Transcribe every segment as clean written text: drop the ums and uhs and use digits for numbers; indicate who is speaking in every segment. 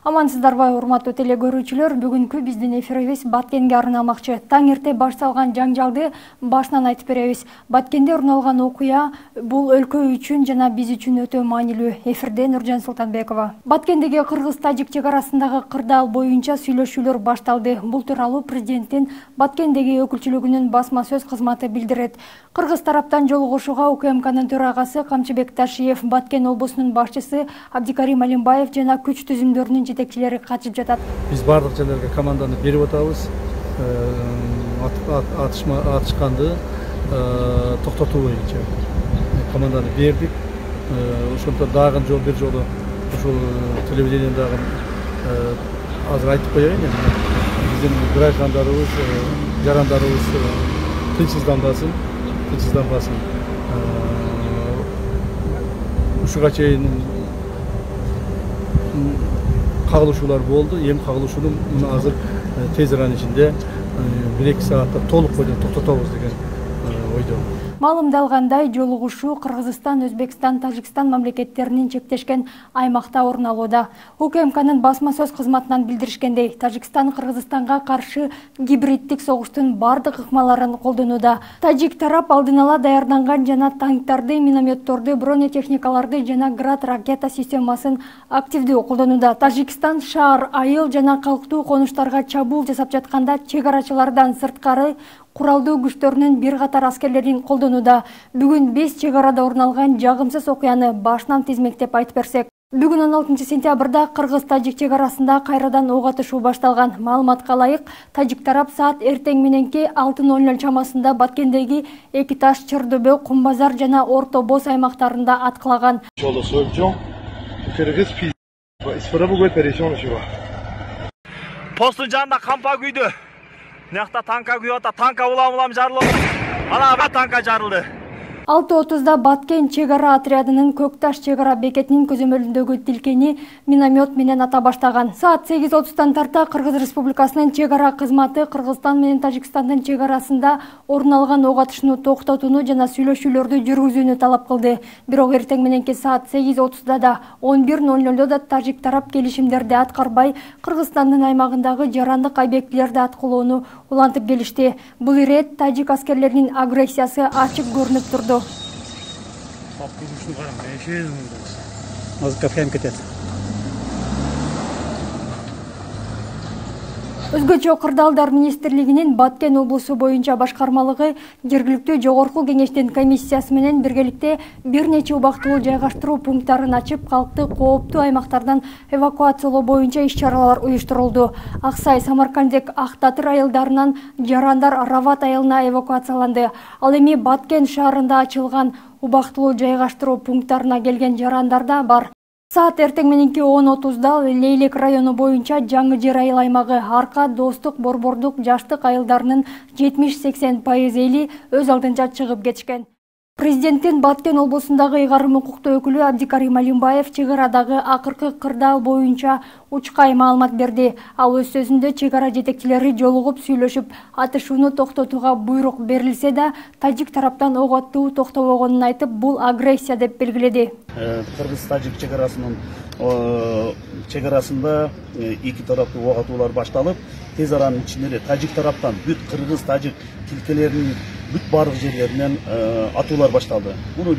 Speaker 1: Амансыздарбы, урматтуу теле көрүүчүлөр, бүгүнкү биздин эфирибиз Баткенге арналмакчы. Таң эрте башталган жаңжалды башынан айтып беребиз. Баткенде орун алган окуя бул өлкө үчүн жана биз үчүн өтө маанилүү. Эфирде Нуржан Султанбекова. Баткендеги кыргыз-тажик чек арасындагы кырдаал боюнча сүйлөшүүлөр башталды. Бул тууралуу президенттин Баткендеги өкүлчүлүгүнүн басма сөз кызматы билдирет. Кыргыз тараптан жолугушууга УКМКнын төрагасы Камчыбек Ташиев, Баткен облусунун башчысы Абдикарим Алимбаев жана күч түзүмдөрүнүн жетекчилери катышып жатат.
Speaker 2: Биз бардык жерлерге команданы берип атабыз. Атышканды токтотуу боюнча команданы бердик. Ошондо дагы бир жолу ушул телевидениеден дагы азыр айтып коеюн. Биздин граждандарыбыз, жарандарыбыз тынчсызданбасын. Ушуга чейин кагылышуулар болду. Эми кагылышууну азыр тез аранын ичинде 1-2 саатта толук бойдон токтотобуз деген ойдо.
Speaker 1: Маалымдалгандай, жолугушуу Кыргызстан, Өзбекстан, Тажикстан мамлекеттеринин чектешкен аймакта орун алууда. УКМКнын басма сөз кызматынан билдиришкендей, Тажикстан Кыргызстанга каршы гибриддик согуштун бардык ыкмаларын колдонууда. Тажик тарап алдын ала даярданган жана танктарды, минометторду, бронетехникаларды жана град ракета системасын активдүү колдонууда. Тажикстан шаар, айыл жана калктуу конуштарга чабуул жасап жатканда чек арачылардан сырткары куралдуу күчтөрүнүн бир катар аскерлерин колдонууда. Бүгүн 5 чек арада орун алган жагымсыз окуяны башынан тизмектеп айтып берсек. Бүгүн 16 сентябрда Кыргыз-Тажик чек арасында кайрадан ок атышуу башталган. Маалыматка ылайык, тажик тарап саат эртең мененки 6:00 чамасында Баткендеги Эки Таш, Чордобө, Кумбазар жана Орто Боз аймактарында аткылаган.
Speaker 3: Постун жанында кампа күйдү. Мынакта танка күйүп атат, танка улам жарылып. Ана танка жарылды.
Speaker 1: 6:30да Баткен чек ара отрядынын Көк Таш чек ара бекетинин көзөмөлүндөгү тилкени миномет менен ата баштаган. Саат 8:30 тарта Кыргыз Республикасынын чек ара кызматы Кыргызстан менен Тажикстандын чек арасында орун алган ок атышууну токтотууну жана сүйлөшүүлөрдү жүргүзүүнү талап кылды. Бирок эртең мененки саат 8:30да да 11:00 да тажик тарап келишимдерди аткарбай Кыргызстандын аймагындагы жарандык объектилерди аткылоону улантып келишти. Бул ирет тажик аскерлеринин агрессиясы ачык көрүнүп турду. Өзгөчө кырдаалдар министрлигинин Баткен облусу боюнча башкармалыгы жергиликтүү жогорку кеңештин комиссиясы менен биргеликте бир нече убактылуу жайгаштыруу пункттарын ачып, калкты кооптуу аймактардан эвакуациялоо боюнча иш-чаралар уюштурулду. Аксай, Самаркандек, Ак Татыр айылдарынан жарандар Рават айылына эвакуацияланды. Ал эми Баткен шаарында ачылган убактылуу жайгаштыруу пункттарына келген жарандар да бар. Саат эртең мененки 10:30да Лейлек району боюнча Жаңы Жер айыл аймагы Арка, Достук, Борбордук, Жаштык айылдарынын 70-80% эли өз алдынча чыгып кетишкен. Президенттин Баткен облусундагы ыйгарым укуктуу өкүлү Абдикарим Алимбаев чек арадагы акыркы кырдаал боюнча учкай маалымат берди. Ал өз сөзүндө чек ара жетекчилери жолугуп сүйлөшүп, атышууну токтотууга буйрук берилсе да, тажик тараптан ок атуу токтобогонун айтып, бул агрессия деп белгиледи.
Speaker 4: Кыргыз-тажик чек арасында эки тараптуу ок атуулар башталып, тез аранын ичинде тажик тараптан бүт кыргыз-тажик тилкелеринин бүт бардык жерлеринен атуулар башталды. Муну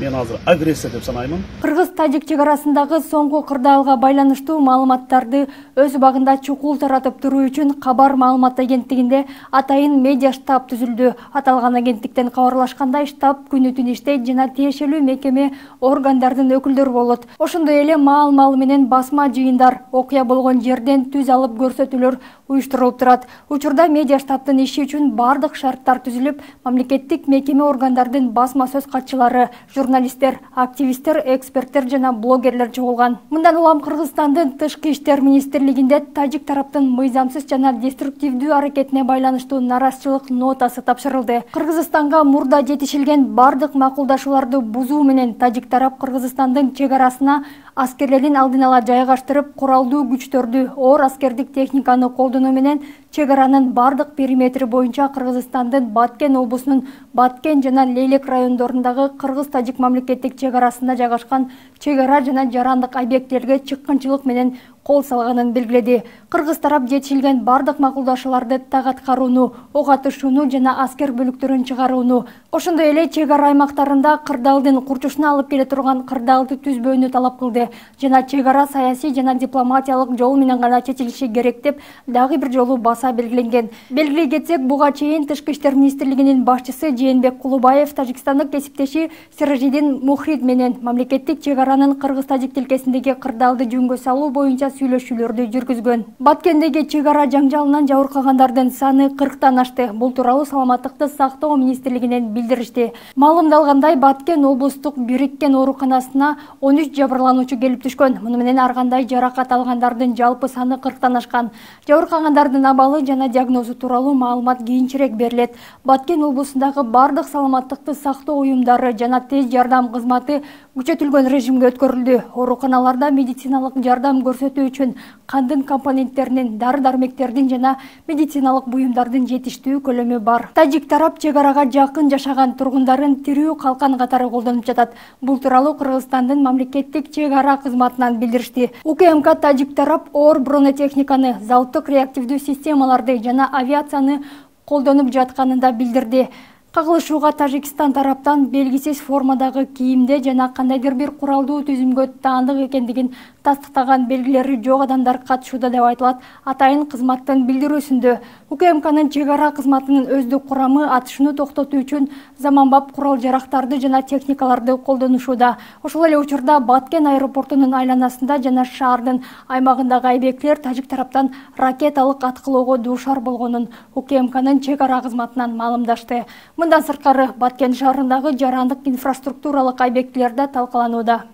Speaker 4: мен азыр агрессия деп санаймын.
Speaker 1: Кыргыз-тажик чек арасындагы соңку кырдаалга байланыштуу маалыматтарды өз убагында чукул таратып туруу үчүн Кабар маалымат агенттигинде атайын медиа штаб түзүлдү. Аталган агенттиктен кабарлашкандай, штаб күнү-түн иштейт жана тиешелүү мекеме органдардын өкүлдөрү болот. Ошондой эле маал менен басма жыйындар, окуя болгон жерден түз алып көрсөтүүлөр уюштурулуп турат. Учурда медиа штабтын иши үчүн бардык шарттар түзүлүп, мамлекеттик мекеме органдардын басма сөз катчылары, журналисттер, активисттер, эксперттер жана блогерлер чогулган. Мындан улам Кыргызстандын Тышкы иштер министрлигинде тажик тараптын мыйзамсыз жана деструктивдүү аракетине байланыштуу наразычылык нотасы тапшырылды. Кыргызстанга мурда жетишилген бардык макулдашууларды бузуу менен тажик тарап Кыргызстандын чек арасына аскерлерин алдын ала жайгаштырып, куралдуу күчтөрдү, оор аскердик техниканы колдонуу менен чек аранын бардык периметри боюнча Кыргызстандын Баткен облусунун Баткен жана Лейлек райондорундагы кыргыз-тажик мамлекеттик чек арасында жайгашкан чек ара жана жарандык объекттерге чыккынчылык менен кол салганын белгиледи. Кыргыз тарап жетишилген бардык макулдашууларды так аткарууну, ок атышууну жана аскер бөлүктөрүн чыгарууну, ошондой эле чек ара аймактарында кырдаалдын курчушуна алып келе турган кырдаалды түзбөөнү талап кылды жана чек ара саясий жана дипломатиялык жол менен гана чечилиши керек деп дагы бир жолу баса белгиленген. Белгилей кетсек, буга чейин Тышкы иштер министрлигинин башчысы Жээнбек Кулубаев тажикстандык кесиптеши Сиражидин Мухрид менен мамлекеттик чек аранын кыргыз-тажик тилкесиндеги кырдаалды жөнгө салуу боюнча сүйлөшүүлөрдү жүргүзгөн. Баткендеги чек ара жаңжалынан жабыркагандардын саны 40-тан ашты. Бул тууралуу Саламаттыкты сактоо министрлигинен билдиришти. Маалымдалгандай, Баткен облустук бириккен ооруканасына 13 жабырлануучу келип түшкөн. Муну менен ар кандай жаракат алгандардын жалпы саны 40-тан ашкан. Жабыркагандардын абалы жана диагнозу тууралуу маалымат кийинчерээк берилет. Баткен облусундагы бардык саламаттыкты сактоо уюмдары жана тез жардам кызматы күчөтүлгөн режимге өткөрүлдү. Ооруканаларда медициналык жардам көрсөтүү үчүн кандын компоненттеринин, дары-дармектердин жана медициналык буюмдардын жетиштүү көлөмү бар. Тажик тарап чек арага жакын жашаган тургундарын тирүү калкан катары колдонуп жатат. Бул тууралуу Кыргызстандын мамлекеттик чек ара кызматынан билдиришти. УКМК тажик тарап оор бронетехниканы, залптык реактивдүү системаларды жана авиацияны колдонуп жатканын да билдирди. Кагылышууга Тажикстан тараптан белгисиз формадагы кийимде жана кандайдыр бир куралдуу түзүмгө таандык экендигин тастыктаган белгилери жок адамдар катышууда деп айтылат атайын кызматтын билдирүүсүндө. УКМКнын чек ара кызматынын өздүк курамы атышууну токтотуу үчүн заманбап курал жарактарды жана техникаларды колдонушууда. Ошол эле учурда Баткен аэропортунун айланасында жана шаардын аймагындагы объекттер тажик тараптан ракеталык аткылоого дуушар болгонун УКМКнын чек ара кызматынан маалымдашты. Мындан сырткары Баткен шаарындагы жарандык инфраструктуралык объекттер да талкаланууда.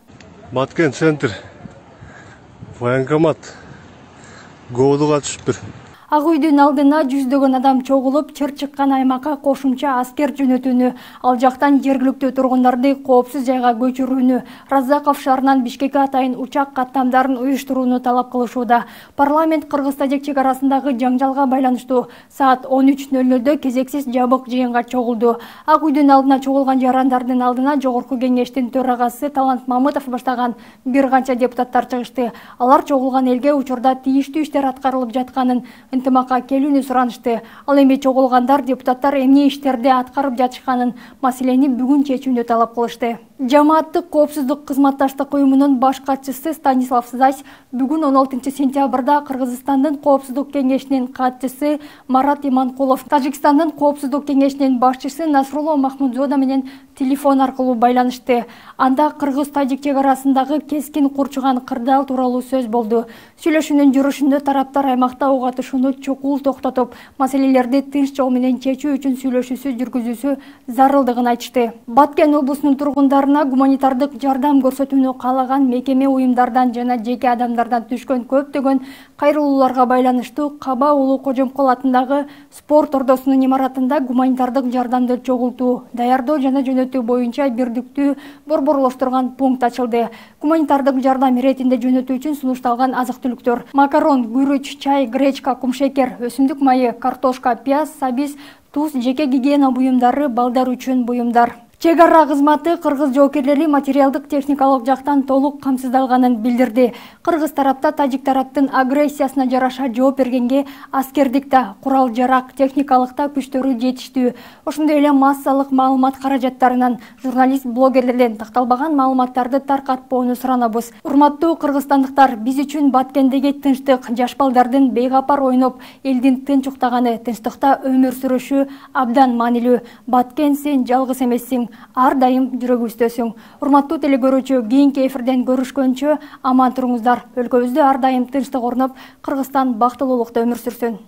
Speaker 5: Баткен центр, военкомат, гоодуга түшүптүр.
Speaker 1: Ак үйдүн алдына жүздөгөн адам чогулуп, чыр чыккан аймакка кошумча аскер жөнөтүүнү, ал жактан жергиликтүү тургундарды коопсуз жайга көчүрүүнү, Раззаков шаарынан Бишкекке атайын учак каттамдарын уюштурууну талап кылышууда. Парламент Кыргыз-тажик чек арасындагы жаңжалга байланыштуу саат 13:00 кезексиз жабык жыйынга чогулду. Ак үйдүн алдына чогулган жарандардын алдына Жогорку кеңештин төрагасы Талант Мамытов баштаган бир канча депутаттар чыгышты. Алар чогулган элге учурда тийиштүү иштер аткарылып жатканын, ынтымакка келүүнү суранышты. Ал эми чогулгандар депутаттар эмне иштерди аткарып жатышканын, маселени бүгүн чечүүнү талап кылышты. Жамааттык коопсуздук кызматташтык уюмунун баш катчысы Станислав Зась бүгүн 16 сентябрда Кыргызстандын коопсуздук кеңешинин катчысы Марат Иманкулов, Тажикстандын коопсуздук кеңешинин башчысы Насрулло Махмудзода менен телефон аркылуу байланышты. Анда Кыргыз-тажик чек арасындагы кескин курчуган кырдаал тууралуу сөз болду. Сүйлөшүүнүн жүрүшүндө тараптар аймакта ок атышууну чукул токтотуп, маселелерди тынч жол менен чечүү үчүн сүйлөшүүсү жүргүзүүсү зарылдыгын айтышты. Баткен облусунун тургундарына гуманитардык жардам көрсөтүүнү каалаган мекеме уюмдардан жана жеке адамдардан түшкөн көптөгөн кайрылууларга байланыштуу Каба Улуу Кожомкул атындагы спорт ордосунун имаратында гуманитардык жардамды чогултуу, даярдоо жана жөнөтүү боюнча бирдиктүү борборлоштурган пункт ачылды. Гуманитардык жардам иретинде жөнөтүү үчүн сунушталган азык-түлүктөр: макарон, күрүч, чай, гречка, кумшекер, өсүмдүк майы, картошка, пияз, сабиз, туз, жеке гигиена буюмдары, балдар үчүн буюмдар. Чек ара кызматы кыргыз жоокерлери материалдык техникалык жактан толук камсыздалганын билдирди. Кыргыз тарапта тажик тараптын агрессиясына жараша жооп бергенге аскердикте, курал жарак, техникалыкта күчтөрү жетиштүү. Ошондой эле массалык маалымат каражаттарынан, журналист, блогерлерден такталбаган маалыматтарды таркатпоону суранабыз. Урматтуу кыргызстандыктар, биз үчүн Баткендеги тынчтык, жаш балдардын бейгапар ойноп, элдин тынч уктаганы, тынчтыкта өмүр сүрүшү абдан маанилүү. Баткен, сен жалгыз эмессиң. Ар дайым жүрөгүбүздөсүң. Урматтуу телекөрүүчү, кийинки эфирден көрүшкөнчө аман туруңуздар. Өлкөбүздө ар дайым тынчтык орноп, Кыргызстан бактылуулукта өмүр сүрсүн.